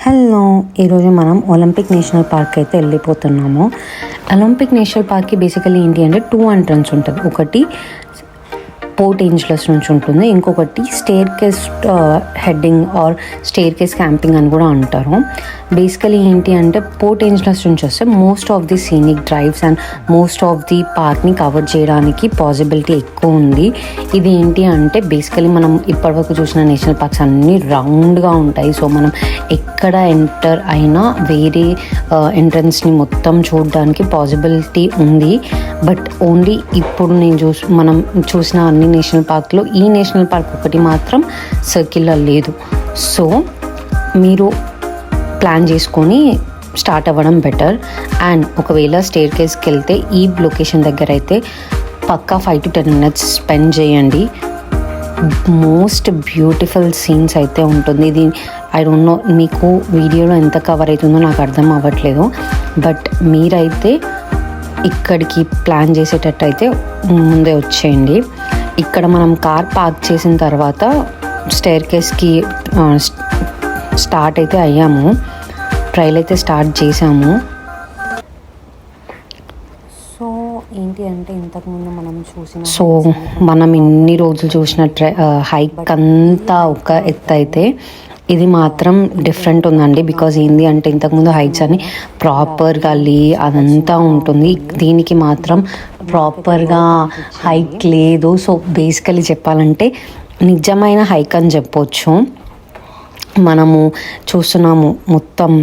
Hello, ఈరోజు మనం Olympic national park అయితే వెళ్ళిపోతున్నాము. ఒలింపిక్ నేషనల్ పార్క్కి బేసికలీ ఏంటి అంటే 2 ఎంట్రన్స్ ఉంటుంది. ఒకటి పోర్ట్ ఏంజలస్ నుంచి ఉంటుంది, ఇంకొకటి staircase heading or staircase camping అని కూడా అంటారు. బేసికలీ ఏంటి అంటే పోర్ట్ ఏంజలస్ నుంచి వస్తే most of the scenic drives and most of the పార్క్ని కవర్ చేయడానికి పాసిబిలిటీ ఎక్కువ ఉంది. ఇది ఏంటి అంటే బేసికలీ మనం ఇప్పటివరకు చూసిన నేషనల్ పార్క్స్ అన్నీ రౌండ్గా ఉంటాయి. సో మనం ఎక్కడ ఎంటర్ అయినా వేరే ఎంట్రన్స్ని మొత్తం చూడడానికి పాసిబిలిటీ ఉంది. బట్ ఓన్లీ ఇప్పుడు మనం చూసిన అన్ని నేషనల్ పార్క్లో ఈ నేషనల్ పార్క్ ఒకటి మాత్రం సర్కిల్లో లేదు. సో మీరు ప్లాన్ చేసుకొని స్టార్ట్ అవ్వడం బెటర్. అండ్ ఒకవేళ స్టేర్ కేస్కి వెళ్తే ఈ లొకేషన్ దగ్గర అయితే పక్కా 5 to 10 minutes స్పెండ్ చేయండి. మోస్ట్ బ్యూటిఫుల్ సీన్స్ అయితే ఉంటుంది. ఇది ఐ డోంట్ నో మీకు వీడియోలో ఎంత కవర్ అవుతుందో నాకు అర్థం అవ్వట్లేదు. బట్ మీరైతే ఇక్కడికి ప్లాన్ చేసేటట్టు అయితే ముందే వచ్చేయండి. ఇక్కడ మనం కార్ పార్క్ చేసిన తర్వాత స్టేర్ కేస్కి స్టార్ట్ అయితే అయ్యాము. ట్రైల్ అయితే స్టార్ట్ చేసాము. సో ఏంటి అంటే ఇంతకుముందు మనం ఇన్ని రోజులు చూసిన హైక్ అంతా ఒక ఎత్తు అయితే ఇది మాత్రం డిఫరెంట్ ఉందండి. బికాజ్ ఏంటి అంటే ఇంతకుముందు హైట్స్ అన్ని ప్రాపర్గా అదంతా ఉంటుంది, దీనికి మాత్రం ప్రాపర్గా హైక్ లేదు. సో బేసికలీ చెప్పాలంటే నిజమైన హైక్ అని చెప్పొచ్చు. మనము చూస్తున్నాము మొత్తం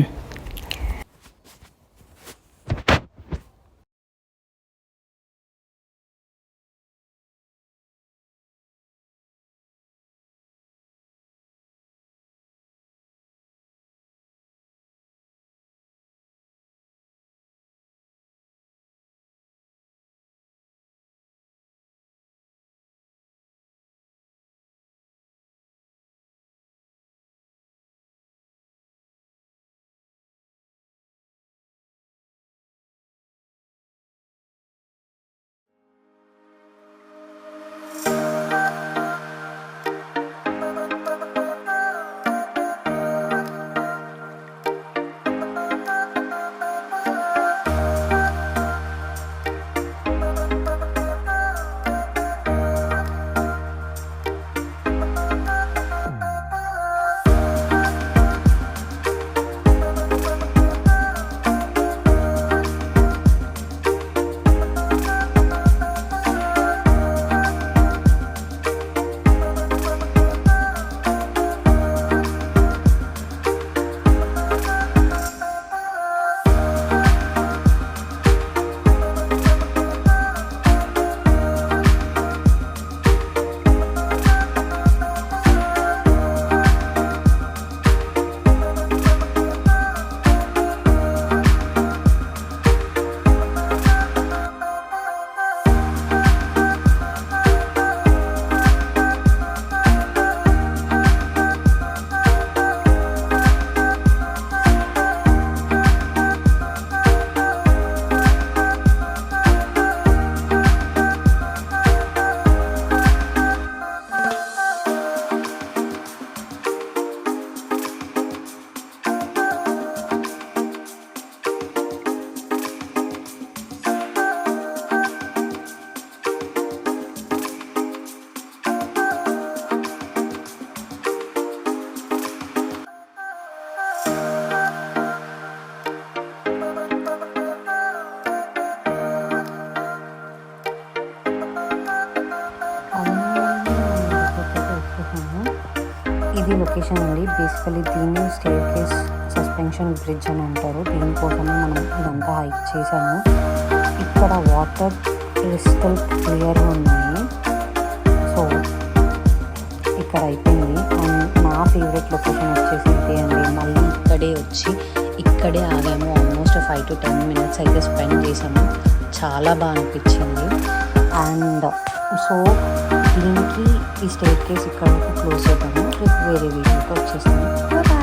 ఇది లొకేషన్ అండి. బేసికలీ దీన్ని స్టేర్ కేస్ సస్పెన్షన్ బ్రిడ్జ్ అని అంటారు. దీనికోసమే మనం ఇదంతా హైక్ చేశాము. ఇక్కడ వాటర్ క్రిస్టల్ క్లియర్గా ఉన్నాయి. సో ఇక్కడ అయిపోయింది. అండ్ నా ఫేవరెట్ లొకేషన్ వచ్చేసి అండి. మళ్ళీ ఇక్కడే ఆగాము. ఆల్మోస్ట్ 5 to 10 minutes అయితే స్పెండ్ చేసాము. చాలా బాగా అనిపించింది. అండ్ సో దీనికి ఈ స్టేర్ కేస్ ఇక్కడ క్లోజ్ చేద్దాము. రేపు వేరే వీడియోతో వచ్చేస్తాము.